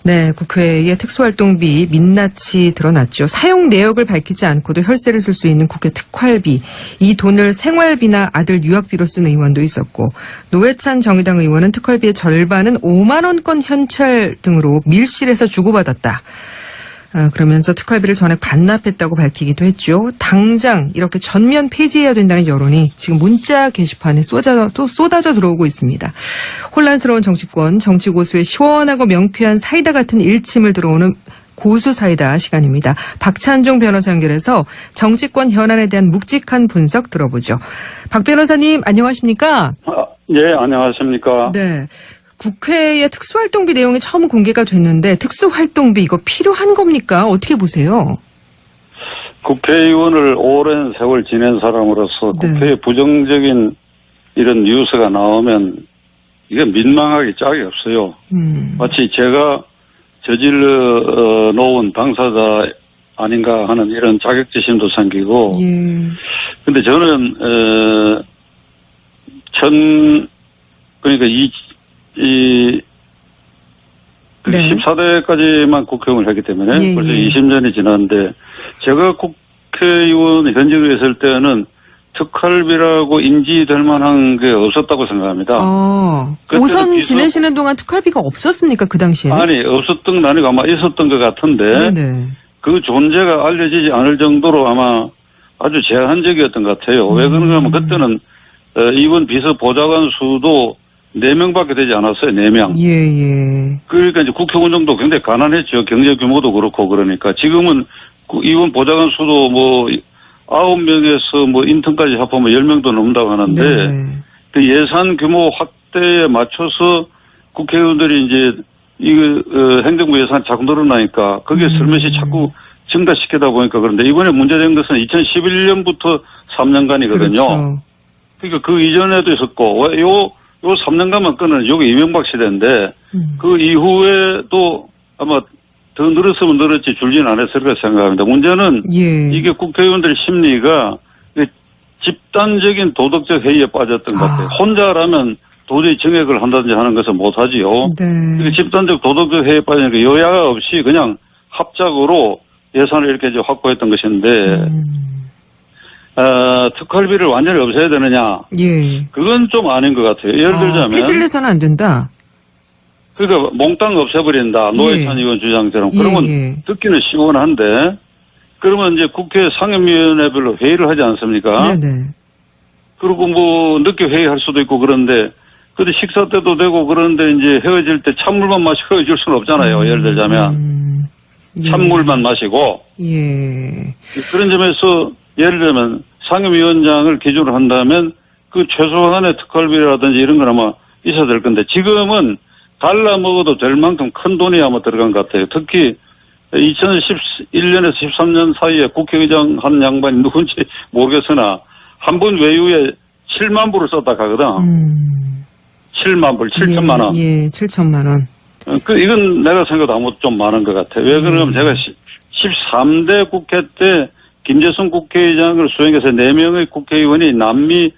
네, 국회의 특수활동비 민낯이 드러났죠. 사용 내역을 밝히지 않고도 혈세를 쓸 수 있는 국회 특활비. 이 돈을 생활비나 아들 유학비로 쓴 의원도 있었고, 노회찬 정의당 의원은 특활비의 절반은 5만 원권 현찰 등으로 밀실에서 주고받았다. 그러면서 특활비를 전액 반납했다고 밝히기도 했죠. 당장 이렇게 전면 폐지해야 된다는 여론이 지금 문자 게시판에 쏟아져 들어오고 있습니다. 혼란스러운 정치권, 정치 고수의 시원하고 명쾌한 사이다 같은 일침을 들어오는 고수 사이다 시간입니다. 박찬종 변호사 연결해서 정치권 현안에 대한 묵직한 분석 들어보죠. 박 변호사님 안녕하십니까? 네, 안녕하십니까? 네. 국회의 특수활동비 내용이 처음 공개가 됐는데 특수활동비 이거 필요한 겁니까? 어떻게 보세요? 국회의원을 오랜 세월 지낸 사람으로서 네. 국회에 부정적인 이런 뉴스가 나오면 이게 민망하기 짝이 없어요. 마치 제가 저질러 놓은 당사자 아닌가 하는 이런 자격지심도 생기고. 근데 저는 그러니까 네. 14대까지만 국회의원을 했기 때문에 벌써 20년이 지났는데 제가 국회의원 현직에 있을 때는 특활비라고 인지될 만한 게 없었다고 생각합니다. 오선 지내시는 동안 특활비가 없었습니까? 그 당시에는? 아니, 없었던 건 아니고 아마 있었던 것 같은데 네네. 그 존재가 알려지지 않을 정도로 아마 아주 제한적이었던 것 같아요. 왜 그런가 하면 그때는 이번 비서보좌관 수도 4명밖에 되지 않았어요. 4명. 예. 그러니까 이제 국회 운영도 굉장히 가난했죠. 경제 규모도 그렇고 그러니까. 지금은 이번 보좌관 수도 뭐 9명에서 뭐 인턴까지 합하면 10명도 넘는다고 하는데 그 예산 규모 확대에 맞춰서 국회의원들이 이제 행정부 예산 자꾸 늘어나니까 그게 슬며시 자꾸 증가시키다 보니까 그런데 이번에 문제된 것은 2011년부터 3년간이거든요. 그렇죠. 그러니까 그 이전에도 있었고 요 3년간만 끊는 요게 이명박 시대인데 그 이후에도 아마 더 늘었으면 늘었지 줄지는 않았을 거라 생각합니다. 문제는 이게 국회의원들의 심리가 집단적인 도덕적 회의에 빠졌던 것 같아요. 혼자라면 도저히 정액을 한다든지 하는 것은 못하지요. 네. 집단적 도덕적 회의에 빠지니까 여야가 없이 그냥 합작으로 예산을 이렇게 이제 확보했던 것인데 특활비를 완전히 없애야 되느냐? 그건 좀 아닌 것 같아요. 예를 들자면 폐지를 해서는 안 된다. 그러니까 몽땅 없애버린다. 노회찬 의원 주장처럼. 그러면 듣기는 시원한데 그러면 이제 국회 상임위원회별로 회의를 하지 않습니까? 그리고 뭐 늦게 회의할 수도 있고 그런데 근데 식사 때도 되고 그런데 이제 헤어질 때 찬물만 마시고 헤어질 수는 없잖아요. 예를 들자면 찬물만 마시고 그런 점에서 예를 들면 상임위원장을 기준으로 한다면 그 최소한의 특활비라든지 이런 건 아마 있어야 될 건데 지금은 달라 먹어도 될 만큼 큰 돈이 아마 들어간 것 같아요. 특히 2011년에서 13년 사이에 국회의장 한 양반이 누군지 모르겠으나 한 번 외유에 7만 불을 썼다 가거든. 7만 불, 7천만 원. 7천만 원. 이건 내가 생각도 아무 좀 많은 것 같아요. 왜 그러냐면 제가 13대 국회 때 김재선 국회의장을 수행해서 4명의 국회의원이 남미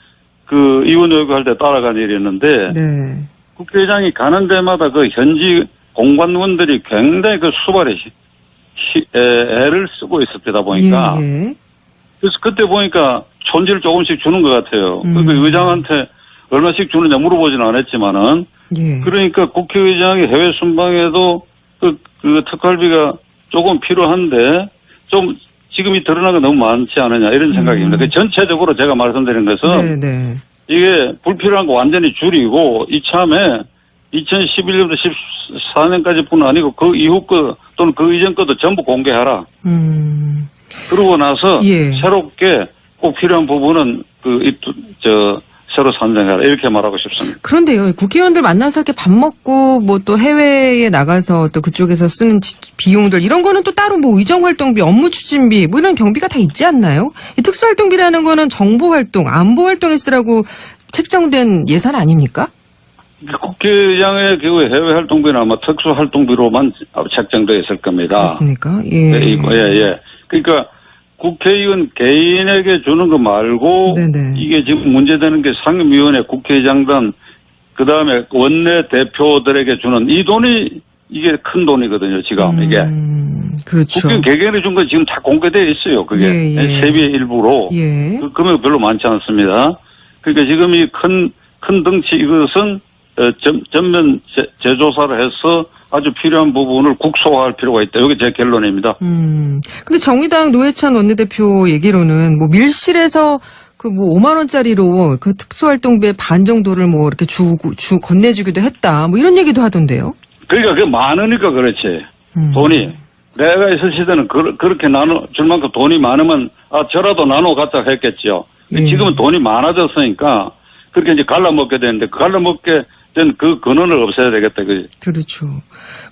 그 의원회의를 할 때 따라간 일이었는데 국회의장이 가는 데마다 그 현지 공관원들이 굉장히 그 수발에 애를 쓰고 있었다 보니까 그래서 그때 보니까 촌지를 조금씩 주는 것 같아요. 그 의장한테 얼마씩 주느냐 물어보지는 않았지만은 그러니까 국회의장이 해외 순방에도 그 특활비가 조금 필요한데 좀 지금이 드러난 게 너무 많지 않느냐 이런 생각입니다. 전체적으로 제가 말씀드린 것은 이게 불필요한 거 완전히 줄이고 이참에 2011년부터 14년까지뿐 아니고 그 이후 거 또는 그 이전 것도 전부 공개하라. 그러고 나서 새롭게 꼭 필요한 부분은 새로 산정하라 이렇게 말하고 싶습니다. 그런데요, 국회의원들 만나서 이렇게 밥 먹고 뭐 또 해외에 나가서 또 그쪽에서 쓰는 비용들 이런 거는 또 따로 뭐 의정활동비, 업무추진비 뭐 이런 경비가 다 있지 않나요? 이 특수활동비라는 거는 정보활동, 안보활동에 쓰라고 책정된 예산 아닙니까? 국회의장의 경우에 해외활동비는 아마 특수활동비로만 책정되어 있을 겁니다. 그렇습니까? 그러니까 국회의원 개인에게 주는 거 말고 이게 지금 문제되는 게 상임위원회 국회의장단 그다음에 원내 대표들에게 주는 이 돈이 이게 큰 돈이거든요, 지금, 이게. 그렇죠. 국경 개개인이 준 건 지금 다 공개되어 있어요, 그게. 예. 세비의 일부로. 예. 그 금액 별로 많지 않습니다. 그러니까 지금 이 큰 덩치 이것은 전면 재조사를 해서 아주 필요한 부분을 국소화할 필요가 있다. 이게 제 결론입니다. 근데 정의당 노회찬 원내대표 얘기로는 뭐 밀실에서 그 뭐 5만 원짜리로 그 특수활동비의 반 정도를 뭐 이렇게 건네주기도 했다. 뭐 이런 얘기도 하던데요. 그러니까 그게 많으니까 그렇지. 돈이. 내가 있을 시대는 그렇게 줄 만큼 돈이 많으면 저라도 나눠 갖자 했겠죠. 예. 지금은 돈이 많아졌으니까 그렇게 이제 갈라먹게 되는데 갈라먹게 된 그 근원을 없애야 되겠다. 그지? 그렇죠.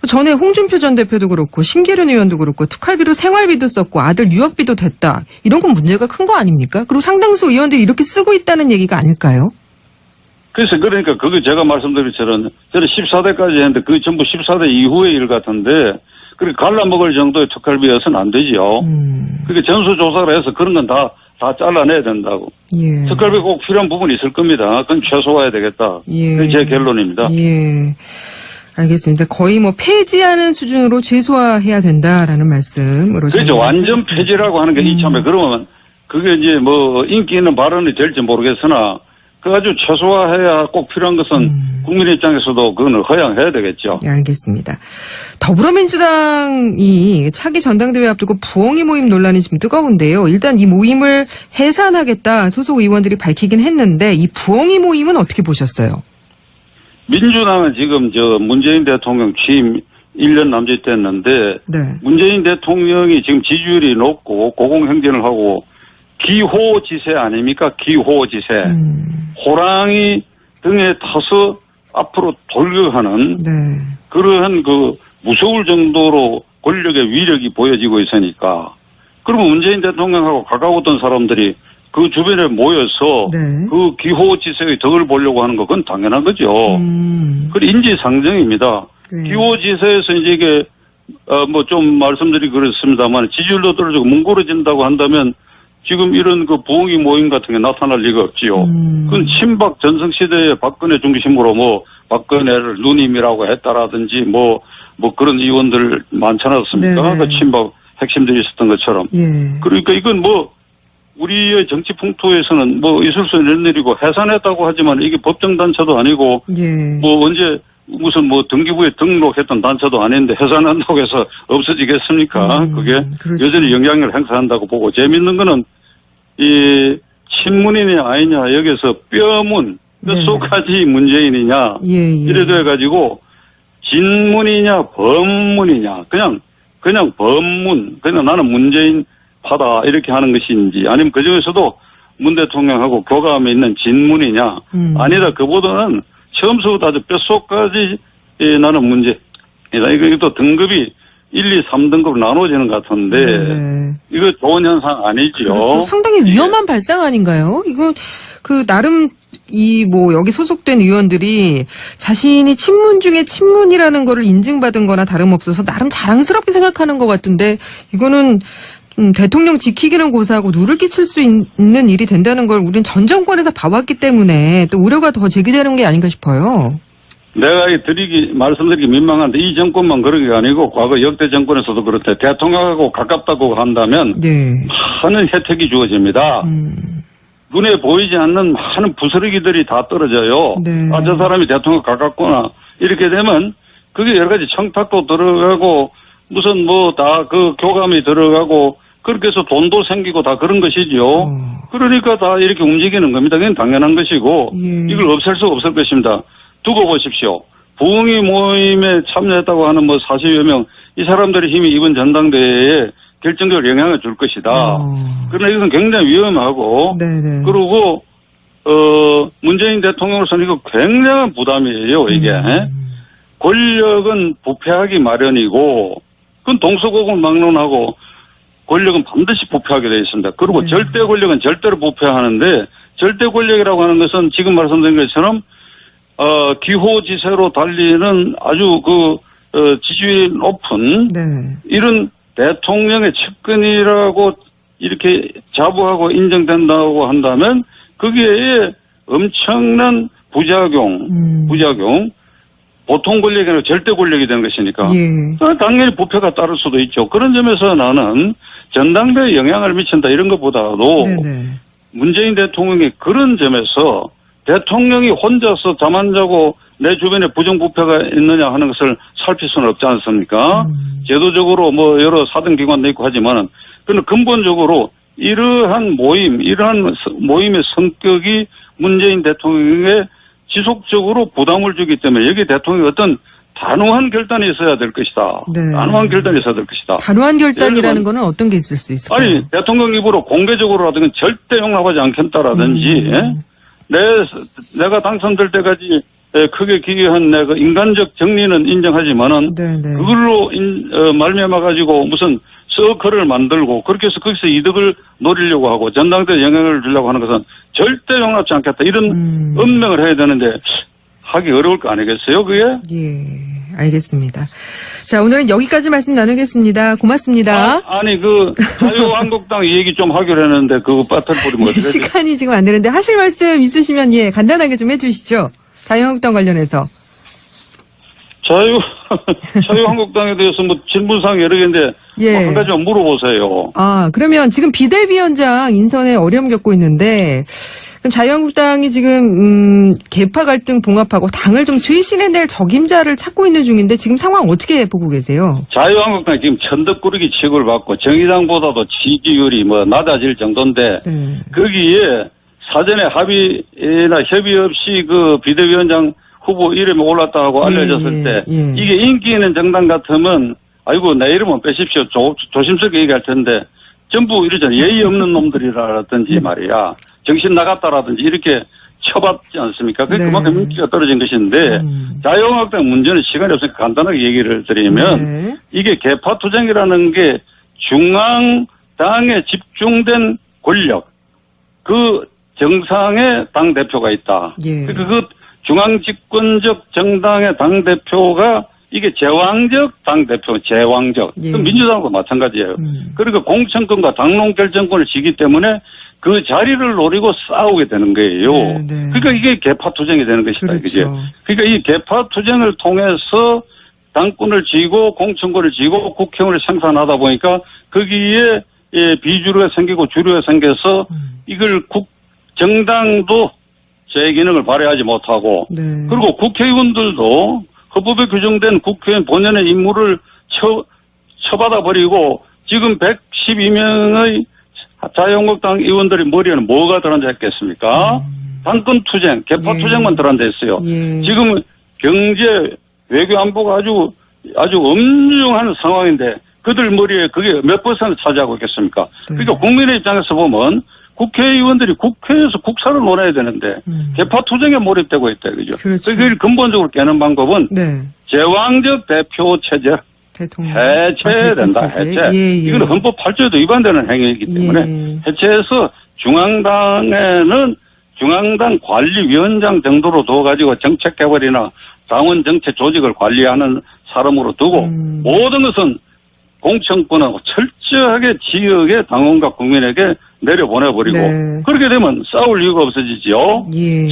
전에 홍준표 전 대표도 그렇고 신계륜 의원도 그렇고 특활비로 생활비도 썼고 아들 유학비도 됐다. 이런 건 문제가 큰 거 아닙니까? 그리고 상당수 의원들이 이렇게 쓰고 있다는 얘기가 아닐까요? 그래서 그러니까 그게 제가 말씀드린 것처럼 저는 14대까지 했는데 그게 전부 14대 이후의 일 같은데 그렇게 갈라먹을 정도의 특활비여서는 안 되죠. 그게 전수조사를 해서 그런 건 다 잘라내야 된다고. 예. 특활비 꼭 필요한 부분이 있을 겁니다. 그건 최소화해야 되겠다. 예. 그게 제 결론입니다. 예. 알겠습니다. 거의 뭐 폐지하는 수준으로 최소화해야 된다라는 말씀으로. 그렇죠. 완전 폐지라고 하는 게 이참에 그러면 그게 이제 뭐 인기 있는 발언이 될지 모르겠으나 그 아주 최소화해야 꼭 필요한 것은 국민 입장에서도 그거는 허용해야 되겠죠. 예, 알겠습니다. 더불어민주당이 차기 전당대회 앞두고 부엉이 모임 논란이 지금 뜨거운데요. 일단 이 모임을 해산하겠다 소속 의원들이 밝히긴 했는데 이 부엉이 모임은 어떻게 보셨어요? 민주당은 지금 문재인 대통령 취임 1년 남짓 됐는데 네. 문재인 대통령이 지금 지지율이 높고 고공행진을 하고 기호지세 아닙니까? 기호지세. 호랑이 등에 타서 앞으로 돌격하는 네. 그러한 무서울 정도로 권력의 위력이 보여지고 있으니까 그러면 문재인 대통령하고 가까웠던 사람들이 그 주변에 모여서 네. 그 기호지세의 덕을 보려고 하는 건 그건 당연한 거죠. 그 인지상정입니다. 네. 기호지세에서 이제 이게 뭐 좀 말씀드리기 그렇습니다만 지지율도 떨어지고 뭉그러진다고 한다면 지금 이런 부엉이 모임 같은 게 나타날 리가 없지요. 그건 친박 전성시대의 박근혜 중심으로 박근혜를 누님이라고 했다라든지 뭐 그런 의원들 많지 않았습니까? 네네. 그 친박 핵심들이 있었던 것처럼. 예. 그러니까 이건 우리의 정치 풍토에서는 있을 수 있는 일이고 해산했다고 하지만 이게 법정단체도 아니고 예. 언제 무슨 등기부에 등록했던 단체도 아닌데 해산한다고 해서 없어지겠습니까? 그게 그렇죠. 여전히 영향력을 행사한다고 보고 재밌는 거는 이 친문이냐 아니냐 여기서 뼛속까지 문재인이냐 예. 이래 돼가지고 진문이냐 범문이냐 그냥 범문 그냥 나는 문재인 파다 이렇게 하는 것인지 아니면 그중에서도 문 대통령하고 교감에 있는 진문이냐 아니다 그보다는 처음부터 아주 뼛속까지 나는 문제이다. 이것도 등급이 1, 2, 3등급으로 나눠지는 것 같은데 네. 이거 좋은 현상 아니죠. 그렇죠. 상당히 위험한 발상 아닌가요? 이거 나름 여기 소속된 의원들이 자신이 친문 중에 친문이라는 거를 인증받은 거나 다름없어서 나름 자랑스럽게 생각하는 것 같은데 이거는 대통령 지키기는 고사하고 누를 끼칠 수 있는 일이 된다는 걸 우린 전 정권에서 봐왔기 때문에 또 우려가 더 제기되는 게 아닌가 싶어요. 내가 말씀드리기 민망한데 이 정권만 그런 게 아니고 과거 역대 정권에서도 그렇대. 대통령하고 가깝다고 한다면 네. 많은 혜택이 주어집니다. 눈에 보이지 않는 많은 부스러기들이 다 떨어져요. 네. 저 사람이 대통령 가깝구나. 이렇게 되면 그게 여러 가지 청탁도 들어가고 무슨 다 교감이 들어가고 그렇게 해서 돈도 생기고 다 그런 것이죠. 그러니까 다 이렇게 움직이는 겁니다. 그건 당연한 것이고 예. 이걸 없앨 수 없을 것입니다. 두고 보십시오. 부흥이 모임에 참여했다고 하는 40여 명, 이 사람들의 힘이 이번 전당대회에 결정적으로 영향을 줄 것이다. 그러나 이것은 굉장히 위험하고, 네네. 그리고, 문재인 대통령으로서는 이거 굉장한 부담이에요, 이게. 권력은 부패하기 마련이고, 그건 동서고금을 막론하고, 권력은 반드시 부패하게 되어 있습니다. 그리고 네. 절대 권력은 절대로 부패하는데, 절대 권력이라고 하는 것은 지금 말씀드린 것처럼, 기호지세로 달리는 아주 지지율이 높은 네. 이런 대통령의 측근이라고 이렇게 자부하고 인정된다고 한다면 거기에 엄청난 부작용 보통 권력이 아니라 절대 권력이 되는 것이니까 예. 당연히 부패가 따를 수도 있죠. 그런 점에서 나는 전당대회에 영향을 미친다 이런 것보다도 네네. 문재인 대통령이 그런 점에서 대통령이 혼자서 잠 안 자고 내 주변에 부정부패가 있느냐 하는 것을 살필 수는 없지 않습니까? 제도적으로 뭐 여러 사등기관도 있고 하지만은 그는 근본적으로 이러한 모임의 성격이 문재인 대통령에게 지속적으로 부담을 주기 때문에 여기 대통령이 어떤 단호한 결단이 있어야 될 것이다. 네. 단호한 결단이 있어야 될 것이다. 단호한 결단이라는 거는 어떤 게 있을 수 있을까요? 아니 대통령 입으로 공개적으로라든지 절대 용납하지 않겠다라든지 내가 당선될 때까지 크게 기여한 내가 인간적 정리는 인정하지만은 네네. 그걸로 말미암아 가지고 무슨 서클을 만들고 그렇게 해서 거기서 이득을 노리려고 하고 전당대에 영향을 주려고 하는 것은 절대 용납지 않겠다 이런 언명을 해야 되는데 하기 어려울 거 아니겠어요 그게? 예, 알겠습니다. 자, 오늘은 여기까지 말씀 나누겠습니다. 고맙습니다. 아니 그 자유한국당 얘기 좀 하기로 했는데 그거 빠뜨려버리면 어떡하지? 시간이 지금 안 되는데 하실 말씀 있으시면 예, 간단하게 좀 해주시죠. 자유한국당 관련해서. 자유한국당에 대해서 뭐 질문사항 여러 개인데 예. 뭐 한 가지만 물어보세요. 아, 그러면 지금 비대위원장 인선에 어려움 겪고 있는데 그럼 자유한국당이 지금 계파 갈등 봉합하고 당을 좀 쇄신해낼 적임자를 찾고 있는 중인데 지금 상황 어떻게 보고 계세요? 자유한국당이 지금 천덕꾸러기 취급을 받고 정의당보다도 지지율이 뭐 낮아질 정도인데 거기에 사전에 합의나 협의 없이 그 비대위원장 후보 이름이 올랐다고 알려졌을 때 이게 인기 있는 정당 같으면 아이고 내 이름은 빼십시오 조심스럽게 얘기할 텐데 전부 이러잖아요. 예의 없는 놈들이라든지 말이야 정신 나갔다라든지 이렇게 쳐봤지 않습니까? 그게 그만큼 인기가 떨어진 것인데 자유한국당 문제는 시간이 없으니까 간단하게 얘기를 드리면 이게 개파투쟁이라는 게 중앙당에 집중된 권력 그 정상의 당대표가 있다. 그 중앙집권적 정당의 당대표가 이게 제왕적 당대표, 제왕적. 민주당도 마찬가지예요. 그러니까 공천권과 당론 결정권을 지기 때문에 그 자리를 노리고 싸우게 되는 거예요. 그러니까 이게 개파투쟁이 되는 것이다. 그렇죠. 그러니까 이 개파투쟁을 통해서 당권을 쥐고 공천권을 쥐고 국회의원을 생산하다 보니까 거기에 비주류가 생기고 주류가 생겨서 이걸 정당도 제 기능을 발휘하지 못하고 그리고 국회의원들도 헌법에 규정된 국회의원 본연의 임무를 처받아버리고 지금 112명의 자유한국당 의원들의 머리에는 뭐가 들어앉아 있겠습니까? 당권투쟁, 개파투쟁만 들어앉아 있어요. 지금 경제, 외교 안보가 아주 엄중한 상황인데 그들 머리에 그게 몇 퍼센트 차지하고 있겠습니까? 그러니까 국민의 입장에서 보면 국회의원들이 국회에서 국사를 논해야 되는데 개파투쟁에 몰입되고 있다. 그죠? 그걸 근본적으로 깨는 방법은 제왕적 대표 체제 해체된다. 해체. 이건 헌법 8조에도 위반되는 행위이기 때문에 해체해서 중앙당에는 중앙당 관리위원장 정도로 둬가지고 정책개발이나 당원 정책 조직을 관리하는 사람으로 두고 모든 것은 공천권은 철저하게 지역의 당원과 국민에게 내려보내버리고 그렇게 되면 싸울 이유가 없어지지요.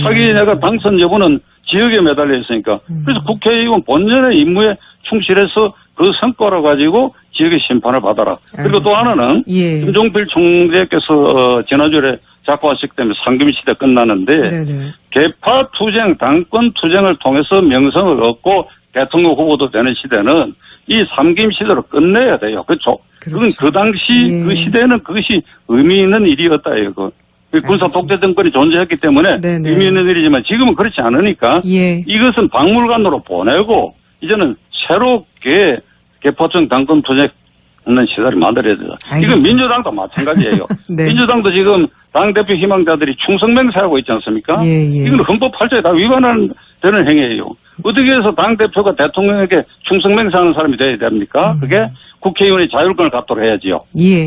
자기 내가 당선 여부는 지역에 매달려 있으니까 그래서 국회의원 본연의 임무에 충실해서 그 성과를 가지고 지역의 심판을 받아라. 그리고 또 하나는 김종필 총재께서 지난주에 작화하셨기 때문에 상김시대 끝나는데 개파투쟁, 당권투쟁을 통해서 명성을 얻고 대통령 후보도 되는 시대는 이 삼김시대로 끝내야 돼요. 그렇죠? 그건 그 당시 그 시대는 그것이 의미 있는 일이었다. 이거. 군사 독재 정권이 존재했기 때문에 의미 있는 일이지만 지금은 그렇지 않으니까 이것은 박물관으로 보내고 이제는 새롭게 개파투쟁 당권투쟁 없는 시대를 만들어야 돼요. 이건 민주당도 마찬가지예요. 민주당도 지금 당대표 희망자들이 충성맹세하고 있지 않습니까? 이건 헌법 8조에 다 위반되는 행위예요. 어떻게 해서 당대표가 대통령에게 충성맹세하는 사람이 돼야 됩니까? 그게 국회의원의 자율권을 갖도록 해야지요.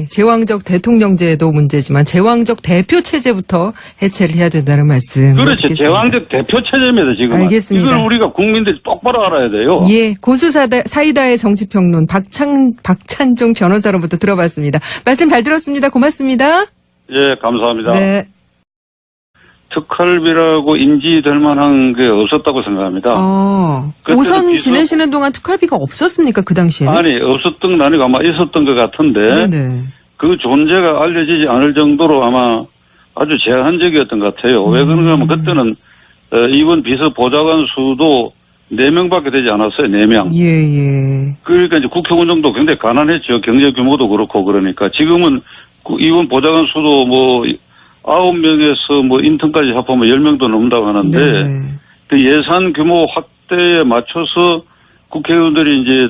제왕적 대통령제도 문제지만 제왕적 대표 체제부터 해체를 해야 된다는 말씀. 그렇죠. 제왕적 대표 체제입니다. 지금. 알겠습니다. 이걸 우리가 국민들이 똑바로 알아야 돼요. 고수 사이다의 정치평론 박찬종 변호사로부터 들어봤습니다. 말씀 잘 들었습니다. 고맙습니다. 감사합니다. 특활비라고 인지될 만한 게 없었다고 생각합니다. 그때는 오선 지내시는 동안 특활비가 없었습니까? 그 당시에는? 아니, 없었던 게 아니고 아마 있었던 것 같은데 네네. 그 존재가 알려지지 않을 정도로 아마 아주 제한적이었던 것 같아요. 왜 그런가 하면 그때는 이번 비서보좌관 수도 4명밖에 되지 않았어요. 4명. 예. 그러니까 이제 국회의원 정도 굉장히 가난했죠. 경제 규모도 그렇고 그러니까. 지금은 이번 보좌관 수도 뭐 9명에서 뭐 인턴까지 합하면 10명도 넘는다고 하는데 네. 그 예산 규모 확대에 맞춰서 국회의원들이 이제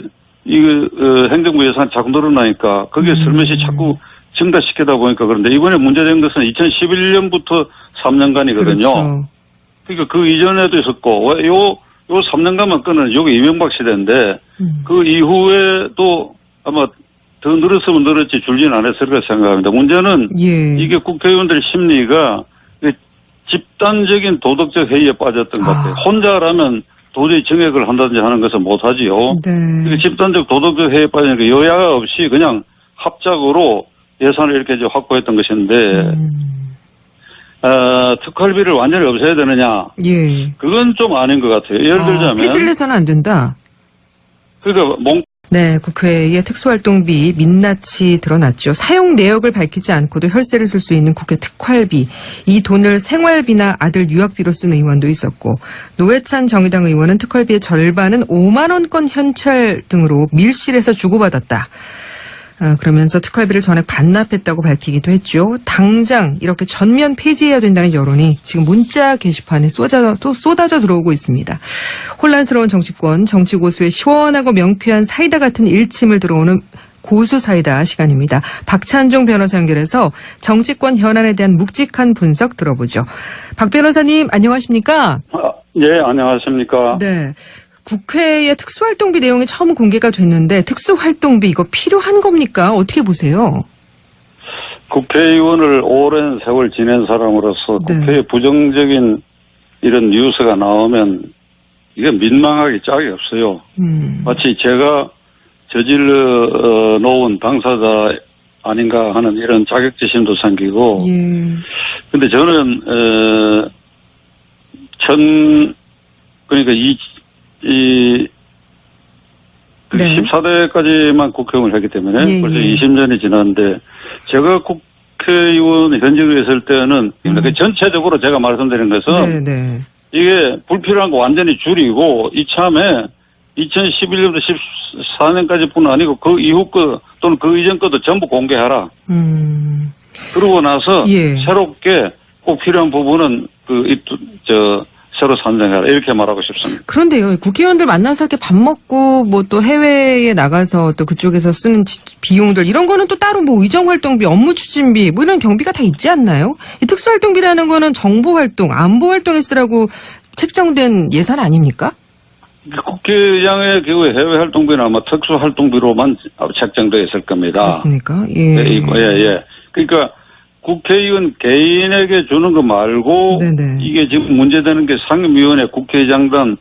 행정부 예산이 자꾸 늘어나니까 그게 슬며시 자꾸 증가시키다 보니까 그런데 이번에 문제된 것은 2011년부터 3년간이거든요. 그렇죠. 그러니까 그 이전에도 있었고 요 3년간만 끊은 요게 이명박 시대인데 그 이후에도 아마 더 늘었으면 늘었지 줄지는 않았을 거라 생각합니다. 문제는 예. 이게 국회의원들의 심리가 집단적인 도덕적 회의에 빠졌던 것 같아요. 혼자라면 도저히 정액을 한다든지 하는 것은 못하지요. 네. 그러니까 집단적 도덕적 회의에 빠지니까 여야가 없이 그냥 합작으로 예산을 이렇게 이제 확보했던 것인데 특활비를 완전히 없애야 되느냐? 예. 그건 좀 아닌 것 같아요. 예를 들자면 폐지를 해서는 안 된다. 그러니까 네, 국회의 특수활동비 민낯이 드러났죠. 사용 내역을 밝히지 않고도 혈세를 쓸 수 있는 국회 특활비. 이 돈을 생활비나 아들 유학비로 쓴 의원도 있었고 노회찬 정의당 의원은 특활비의 절반은 5만 원권 현찰 등으로 밀실에서 주고받았다. 그러면서 특활비를 전액 반납했다고 밝히기도 했죠. 당장 이렇게 전면 폐지해야 된다는 여론이 지금 문자 게시판에 쏟아져 들어오고 있습니다. 혼란스러운 정치권, 정치 고수의 시원하고 명쾌한 사이다 같은 일침을 들어오는 고수 사이다 시간입니다. 박찬종 변호사 연결해서 정치권 현안에 대한 묵직한 분석 들어보죠. 박 변호사님 안녕하십니까? 예, 안녕하십니까? 네. 국회의 특수활동비 내용이 처음 공개가 됐는데 특수활동비 이거 필요한 겁니까? 어떻게 보세요? 국회의원을 오랜 세월 지낸 사람으로서 네. 국회에 부정적인 이런 뉴스가 나오면 이게 민망하기 짝이 없어요. 마치 제가 저질러 놓은 당사자 아닌가 하는 이런 자격지심도 생기고. 예. 근데 저는 그러니까 네. 14대까지만 국회의원을 했기 때문에 예, 벌써 예. 20년이 지났는데 제가 국회의원 현직에 있을 때는 전체적으로 제가 말씀드린 것은 네. 이게 불필요한 거 완전히 줄이고 이참에 2011년부터 14년까지뿐 아니고 그 이후 거 또는 그 이전 것도 전부 공개하라. 그러고 나서 예. 새롭게 꼭 필요한 부분은 새로 산정해라 이렇게 말하고 싶습니다. 그런데요, 국회의원들 만나서 이렇게 밥 먹고 뭐 또 해외에 나가서 또 그쪽에서 쓰는 비용들 이런 거는 또 따로 뭐 의정활동비, 업무추진비 뭐 이런 경비가 다 있지 않나요? 이 특수활동비라는 거는 정보활동, 안보활동에 쓰라고 책정된 예산 아닙니까? 국회의장의 경우에 해외활동비는 아마 특수활동비로만 책정되어 있을 겁니다. 그렇습니까? 예. 예. 그러니까 국회의원 개인에게 주는 거 말고 네네. 이게 지금 문제되는 게 상임위원회, 국회의장단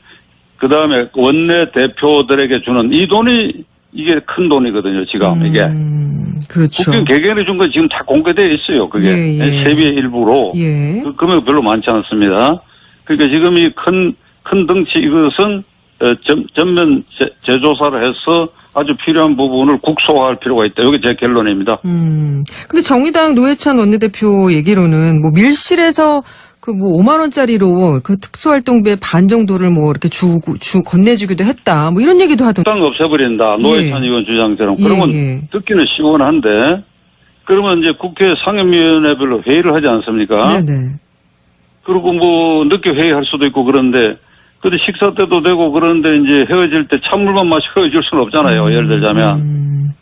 그다음에 원내 대표들에게 주는 이 돈이 이게 큰 돈이거든요. 지금 이게. 그렇죠. 국회의원 개개인에 준 거 지금 다 공개되어 있어요. 그게 예. 세비의 일부로. 예. 그 금액 별로 많지 않습니다. 그러니까 지금 이 큰 덩치 이것은 전면 재조사를 해서 아주 필요한 부분을 국소화할 필요가 있다. 이게 제 결론입니다. 근데 정의당 노회찬 원내대표 얘기로는 뭐 밀실에서 그 뭐 5만 원짜리로 그 특수활동비의 반 정도를 뭐 이렇게 건네주기도 했다. 뭐 이런 얘기도 하던데. 땅 없애버린다. 노회찬 의원 주장처럼. 예, 그러면 예. 듣기는 시원한데 그러면 이제 국회 상임위원회별로 회의를 하지 않습니까? 네네. 그리고 뭐 늦게 회의할 수도 있고 그런데 근데 식사 때도 되고 그런데 이제 헤어질 때 찬물만 마시고 헤어질 수는 없잖아요. 예를 들자면.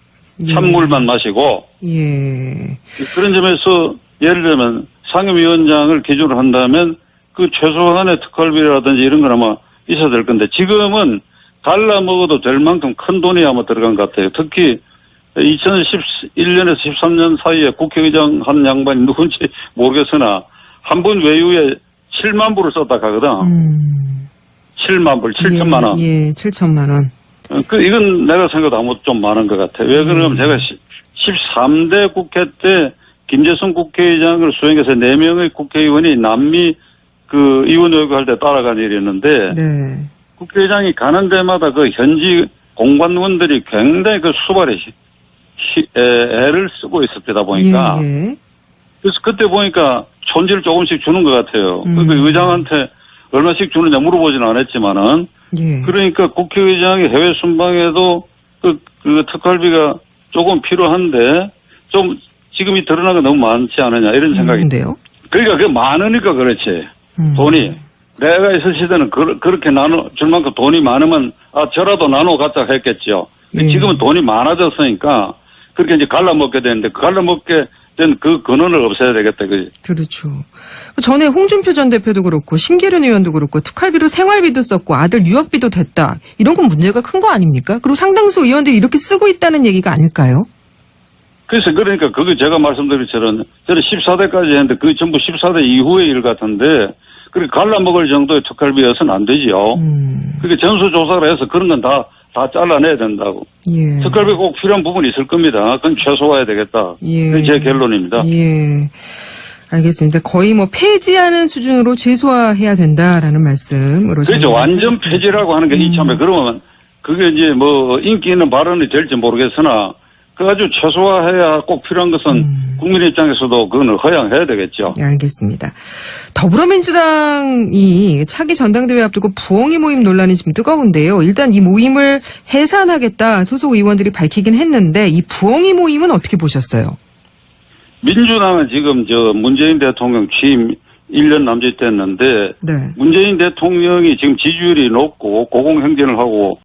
예. 찬물만 마시고. 예. 그런 점에서 예를 들면 상임위원장을 기준으로 한다면 그 최소한의 특활비라든지 이런 건 아마 있어야 될 건데 지금은 갈라 먹어도 될 만큼 큰 돈이 아마 들어간 것 같아요. 특히 2011년에서 13년 사이에 국회의장 한 양반이 누군지 모르겠으나 한 번 외유에 7만 불을 썼다 하거든. 7만 불, 7천만 원. 예, 7천만 원. 이건 내가 생각도 아무 좀 많은 것 같아요. 왜 그러냐면 제가 13대 국회 때 김재선 국회의장을 수행해서 4명의 국회의원이 남미 그 이원 요구할 때 따라간 일이었는데 네. 국회의장이 가는 데마다 그 현지 공관원들이 굉장히 그 수발에 애를 쓰고 있었다 보니까 예. 그래서 그때 보니까 촌지를 조금씩 주는 것 같아요. 그러니까 의장한테 얼마씩 주느냐 물어보지는 않았지만은 예. 그러니까 국회의장이 해외 순방에도 그 특활비가 조금 필요한데 좀 지금이 드러난 게 너무 많지 않느냐 이런 생각이. 근데요? 그러니까 그게 많으니까 그렇지. 돈이. 내가 있을 시대는 그렇게 줄 만큼 돈이 많으면 저라도 나눠 갖자 했겠죠. 지금은 돈이 많아졌으니까 그렇게 이제 갈라먹게 되는데 갈라먹게 된 그 근원을 없애야 되겠다. 그지? 그렇죠. 전에 홍준표 전 대표도 그렇고 신계련 의원도 그렇고 특활비로 생활비도 썼고 아들 유학비도 됐다. 이런 건 문제가 큰 거 아닙니까? 그리고 상당수 의원들이 이렇게 쓰고 있다는 얘기가 아닐까요? 그래서 그러니까 그게 제가 말씀드린 것처럼 저는 14대까지 했는데 그게 전부 14대 이후의 일 같은데 그렇게 갈라먹을 정도의 특활비여서는 안 되죠. 그렇게 전수조사를 해서 그런 건 다 잘라내야 된다고. 예. 특활비 꼭 필요한 부분이 있을 겁니다. 그건 최소화해야 되겠다. 예. 그게 제 결론입니다. 예. 알겠습니다. 거의 뭐 폐지하는 수준으로 최소화해야 된다라는 말씀으로. 그렇죠. 완전 폐지라고 하는 게 이참에 그러면 그게 이제 뭐 인기 있는 발언이 될지 모르겠으나 그 아주 최소화해야 꼭 필요한 것은 국민 입장에서도 그거는 허양해야 되겠죠. 예, 알겠습니다. 더불어민주당이 차기 전당대회 앞두고 부엉이 모임 논란이 지금 뜨거운데요. 일단 이 모임을 해산하겠다 소속 의원들이 밝히긴 했는데 이 부엉이 모임은 어떻게 보셨어요? 민주당은 지금 문재인 대통령 취임 1년 남짓 됐는데 네. 문재인 대통령이 지금 지지율이 높고 고공행진을 하고